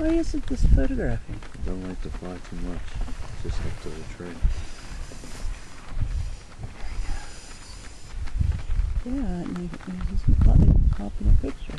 Why isn't this photographing? I don't like to fly too much. Just up to the tree. Yeah, and he's not like popping a picture.